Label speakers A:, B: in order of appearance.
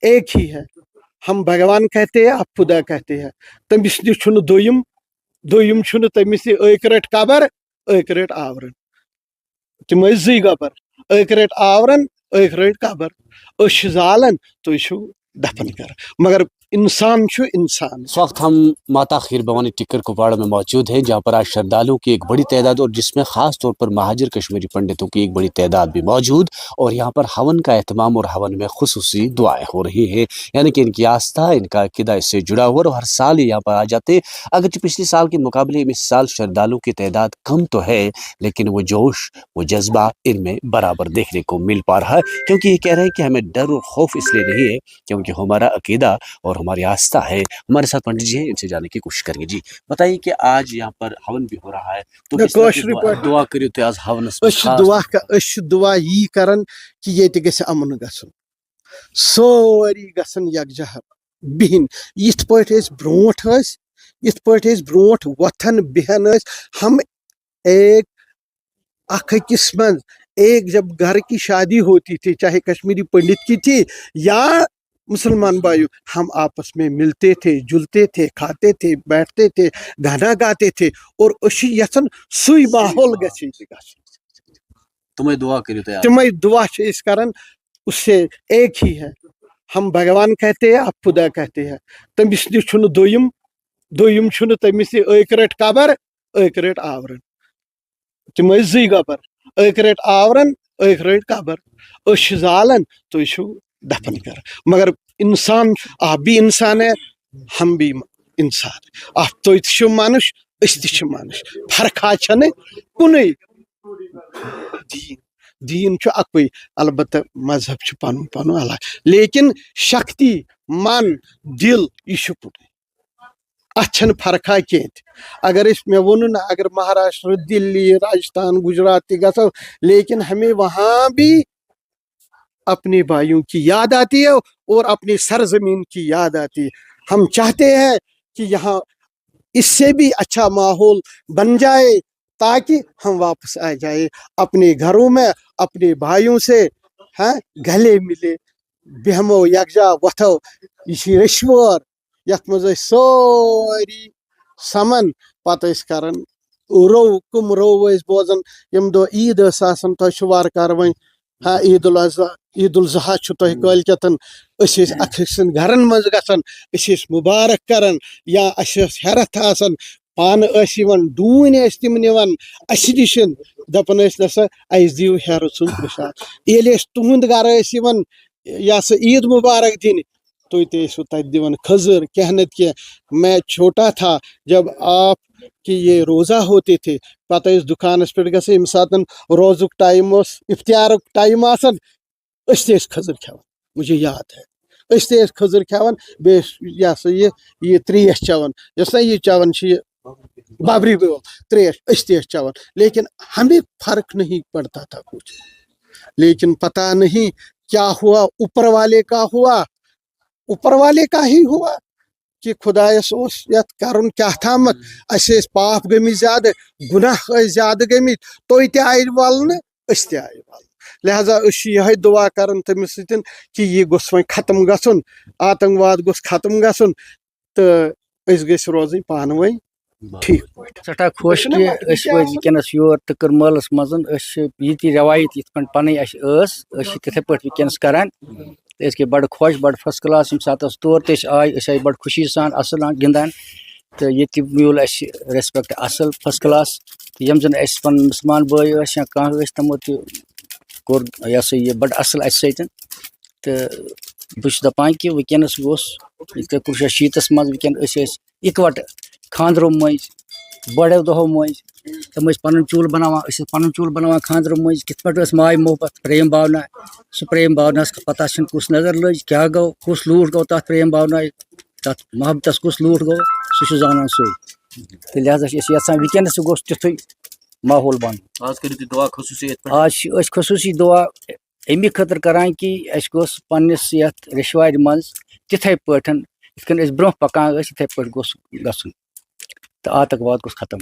A: एक ही है, हम भगवान कहते हैं, आप खुदा कहते हैं। तमिस निश छुन दोयम, दोयम छुन तमिस एक रट कबर, एक रट आवरन, तम जी गबर, एक रट आवरन, एक रट कबर, अश जालन तो दफन कर, मगर इंसान छु इंसान।
B: इस वक्त हम माता खीर भवानी टिक्कर कुपवाड़ा में मौजूद हैं, जहाँ पर आज श्रद्धालुओं की एक बड़ी तादाद और जिसमें खास तौर पर महाजिर कश्मीरी पंडितों की एक बड़ी तादाद भी मौजूद, और यहाँ पर हवन का एहतमाम और हवन में खुसूसी दुआएं हो रही हैं, यानी कि इनकी आस्था, इनका अकीदा इससे जुड़ा हुआ और हर साल यहाँ पर आ जाते। अगरचे पिछले साल के मुकाबले में इस साल श्रद्धालुओं की तादाद कम तो है, लेकिन वो जोश, वो जज्बा इनमें बराबर देखने को मिल पा रहा है, क्योंकि ये कह रहे हैं कि हमें डर और खौफ इसलिए नहीं है क्योंकि हमारा अकीदा और हमारी आस्था है। हमारे साथ पंडित जी हैं, इनसे जानने की कोशिश करेंगे। जी बताइए कि आज यहाँ पर हवन भी हो रहा है, तो दुआ करियो तो आज हवन
A: दुआ यी करन कि ये गस अमन गसन, सोरी गसन यकजहर बिहन, यिथ पट ब्रोट यिथ पट ब्रोट वथन बिहन, हम एक अखिस मन एक जब घर की शादी होती थी, चाहे कश्मीरी पंडित की थी या मुसलमान भाइयों, हम आपस में मिलते थे, जुलते थे, खाते थे, बैठते थे, गाना गाते थे, और उसी यसन सुई माहौल गसी।
B: तुम्हें दुआ करियो
A: तुम्हें दुआ इस कारण उससे एक ही है, हम भगवान कहते हैं, आप खुदा कहते हैं। तमिस निश छुन दोयम, दोयम छुन तमिस एक रट कबर, एक रट आवरन, तम जी गबर, एक रट आवरन, एक रट कबर, अश जालन तो दफन कर, मगर इंसान, आप भी इंसान है, हम भी इंसान, आप तो मानुष, मानुष, फर्क कुन दीन, दीन अक्वै, अलबत्ता मजहब पन पन अलग, लेकिन शक्ति, मन, दिल यह पुन, अन फर्का कह। अगर मे वो ना, अगर महाराष्ट्र, दिल्ली, राजस्थान, गुजरात गो, लेकिन हमें वहाँ भी अपने भाइयों की याद आती है और अपनी सरजमीन की याद आती है। हम चाहते हैं कि यहाँ इससे भी अच्छा माहौल बन जाए ताकि हम वापस आ जाए अपने घरों में, अपने भाइयों से गले मिले, बेहमो यकजा वथो, यह रिश्वर यथ मज सोरी समन, पत करन रो कुम रो बोजन यम दो ईद तो वारकार वन ईद उल अज़हा, ईद उल ज़ुहा कल कतन अखन घरन मज गसन, मुबारक करन, या हेरथ आसन, पान डून तम निवन अस नश दपन नसा अस दिव हेर सुन प्रसाद, ये तुंद गर यह ईद मुबारक दिन, तो तत दिवन खजर कह न कह। मैं छोटा था जब आप कि ये रोज़ा होते थे, पत दुकानस पे ग यम सात रोजुक टाइम, इफ्तियार टाइम आसन, खजर खेवन, मुझे याद है, खजर खेवन, बे ये त्रेश चवन, ये चवन बाबरी बोल त्रेश चवन, लेकिन हमें फर्क नहीं पड़ता था कुछ। लेकिन पता नहीं क्या हुआ, ऊपर वाले का हुआ, ऊपर वाले का ही हुआ कि खुदायस यत करन क्या थामत, अस पाप गमित ज्यादा, गुनाह ज्यादा गमित, तो आय वलन, ते आय वलन। लिहाजा यह दुआ करन तमिस सतन कि यह गोस वह खत्म गसन, आतंकवाद गोस खत्म गसन, तो गस रोजन पान वही ठीक
C: सठा खुश कि वनस योर तकर महलस मजन ये रवायत ये पन तथे पे वनस करान, गए बड़ खुश, बड़ फर्स्ट क्लास, यम सात तौर आय बड़ खुशी सान असल गिंदान, तो ये मूल रेस्पेक्ट असल फर्स्ट क्लास। यम जन पन मुसलमान भाई या कह तमो कोर यह बड़ असल सतन, तो बस दपान कि वनस कुछ शीतस मज वस इकवट खानदरों मज बड़ो दो मज तम पन चूल बनावान, पन चूल बनावान खानदरों मज, कित पे माय मोहब्बत प्रेम भावना, सह प्रेम भावना पता कुस नजर लज, क्या गो, कुस लूट गो तथ प्रेम भावना, तथ मोहब्बत कुस लूट गो, सह जानान सो। तो लिहाजा यहां वनस गोस तिथु माहौल बन। आज खसूसी दुआ अमि खतर करान कि अस गोस पन्निस यथ रिश्वार मज तिथे पठन, ब्रोह पकान इथे पे गोस गसन, तो आतंकवाद गोस खत्म।